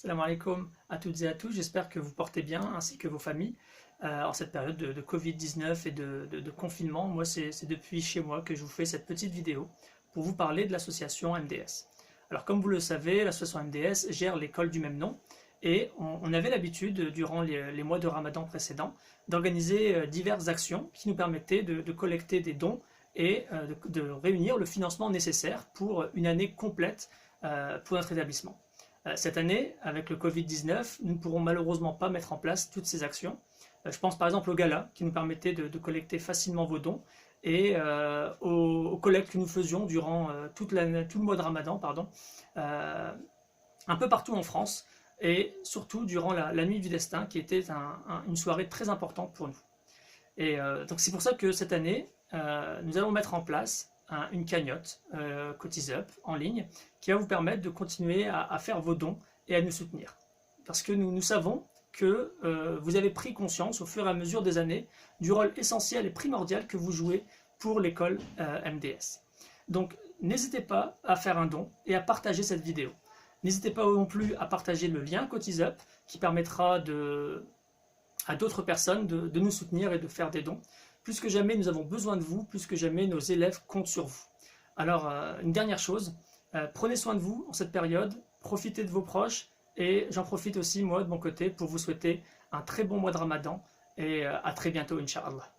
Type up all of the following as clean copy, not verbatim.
Salam alaikum à toutes et à tous, j'espère que vous portez bien ainsi que vos familles en cette période de Covid-19 et de confinement. Moi, c'est depuis chez moi que je vous fais cette petite vidéo pour vous parler de l'association MDS. Alors, comme vous le savez, l'association MDS gère l'école du même nom et on avait l'habitude, durant les mois de Ramadan précédents, d'organiser diverses actions qui nous permettaient de collecter des dons et de réunir le financement nécessaire pour une année complète pour notre établissement. Cette année, avec le Covid-19, nous ne pourrons malheureusement pas mettre en place toutes ces actions. Je pense par exemple au gala qui nous permettait de collecter facilement vos dons et aux collectes que nous faisions durant tout le mois de Ramadan, un peu partout en France et surtout durant la nuit du destin qui était une soirée très importante pour nous. Et donc c'est pour ça que cette année, nous allons mettre en place une cagnotte CotisUp en ligne qui va vous permettre de continuer à faire vos dons et à nous soutenir. Parce que nous savons que vous avez pris conscience au fur et à mesure des années du rôle essentiel et primordial que vous jouez pour l'école MDS. Donc n'hésitez pas à faire un don et à partager cette vidéo. N'hésitez pas non plus à partager le lien CotisUp qui permettra à d'autres personnes de nous soutenir et de faire des dons. Plus que jamais, nous avons besoin de vous, plus que jamais, nos élèves comptent sur vous. Alors, une dernière chose, prenez soin de vous en cette période, profitez de vos proches, et j'en profite aussi, moi, de mon côté, pour vous souhaiter un très bon mois de Ramadan, et à très bientôt, Inch'Allah.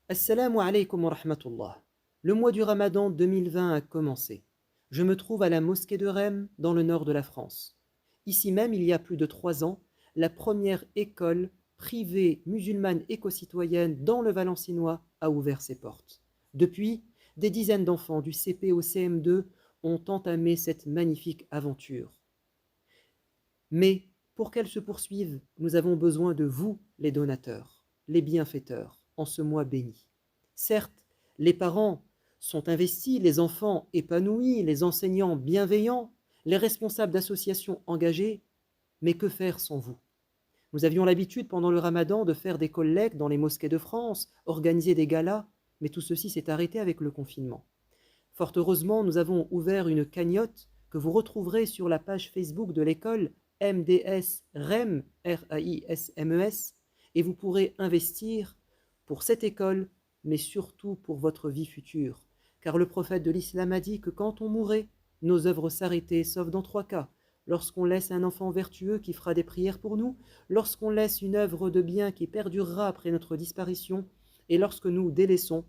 Assalamu alaikum wa rahmatullah. Le mois du Ramadan 2020 a commencé. Je me trouve à la mosquée de Rem, dans le nord de la France. Ici même, il y a plus de 3 ans, la première école privée musulmane éco-citoyenne dans le Valencinois a ouvert ses portes. Depuis, des dizaines d'enfants du CP au CM2 ont entamé cette magnifique aventure. Mais pour qu'elle se poursuive, nous avons besoin de vous, les donateurs, les bienfaiteurs, en ce mois béni. Certes, les parents sont investis, les enfants épanouis, les enseignants bienveillants, les responsables d'associations engagés, mais que faire sans vous? Nous avions l'habitude pendant le Ramadan de faire des collectes dans les mosquées de France, organiser des galas, mais tout ceci s'est arrêté avec le confinement. Fort heureusement, nous avons ouvert une cagnotte que vous retrouverez sur la page Facebook de l'école MDS REM, R-A-I-S-M-E-S, et vous pourrez investir pour cette école, mais surtout pour votre vie future. Car le prophète de l'islam a dit que quand on mourrait, nos œuvres s'arrêtaient, sauf dans 3 cas. Lorsqu'on laisse un enfant vertueux qui fera des prières pour nous, lorsqu'on laisse une œuvre de bien qui perdurera après notre disparition, et lorsque nous délaissons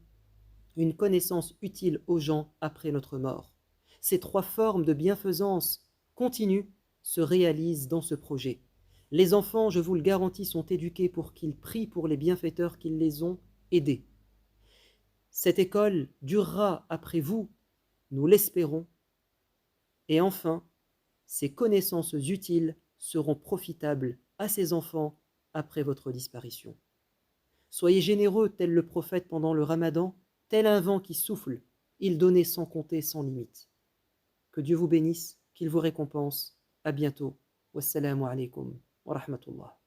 une connaissance utile aux gens après notre mort. Ces 3 formes de bienfaisance continue se réalisent dans ce projet. Les enfants, je vous le garantis, sont éduqués pour qu'ils prient pour les bienfaiteurs qui les ont aidés. Cette école durera après vous, nous l'espérons, et enfin, ces connaissances utiles seront profitables à ces enfants après votre disparition. Soyez généreux tel le prophète pendant le Ramadan, tel un vent qui souffle, il donnait sans compter, sans limite. Que Dieu vous bénisse, qu'il vous récompense. À bientôt. Wassalamu alaikum wa rahmatullah.